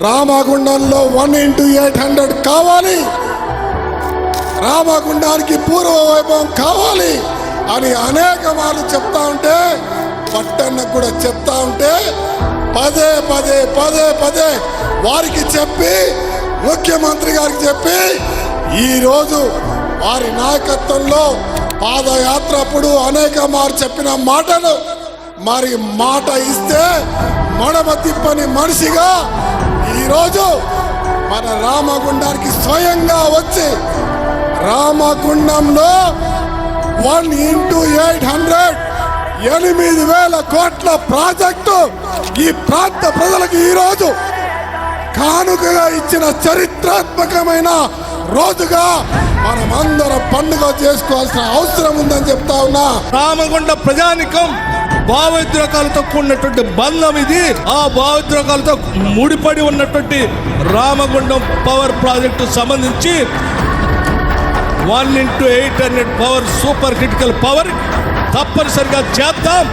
రామగుండంలో 1x800 కావాలి, రామగుండానికి పూర్వ వైభవం కావాలి అని అనేక మార్లు చెప్తా ఉంటే, పట్టణకు కూడా చెప్తా ఉంటే పదే పదే పదే పదే వారికి చెప్పి, ముఖ్యమంత్రి గారికి చెప్పి, ఈరోజు వారి నాయకత్వంలో పాదయాత్ర అప్పుడు అనేక మార్లు చెప్పిన మాటలు మరి మాట ఇస్తే మడమ తిప్పని మనిషిగా ఈరోజు మన రామగుండానికి స్వయంగా వచ్చి రామగుండంలో 1x800 8,000 కోట్ల ప్రాజెక్టు ఈ ప్రాంత ప్రజలకు ఈరోజు కానుకగా ఇచ్చిన చరిత్రాత్మకమైన రోజుగా మనమందరం పండుగ చేసుకోవాల్సిన అవసరం ఉందని చెప్తా ఉన్నా. రామగుండ ప్రజానికం భావోద్రేకాలతో కూడినటువంటి బంధం ఇది. ఆ భావోద్రేకాలతో ముడిపడి ఉన్నటువంటి రామగుండం పవర్ ప్రాజెక్టు సంబంధించి 1x800 power super critical power తప్పనిసరిగా చేద్దాం.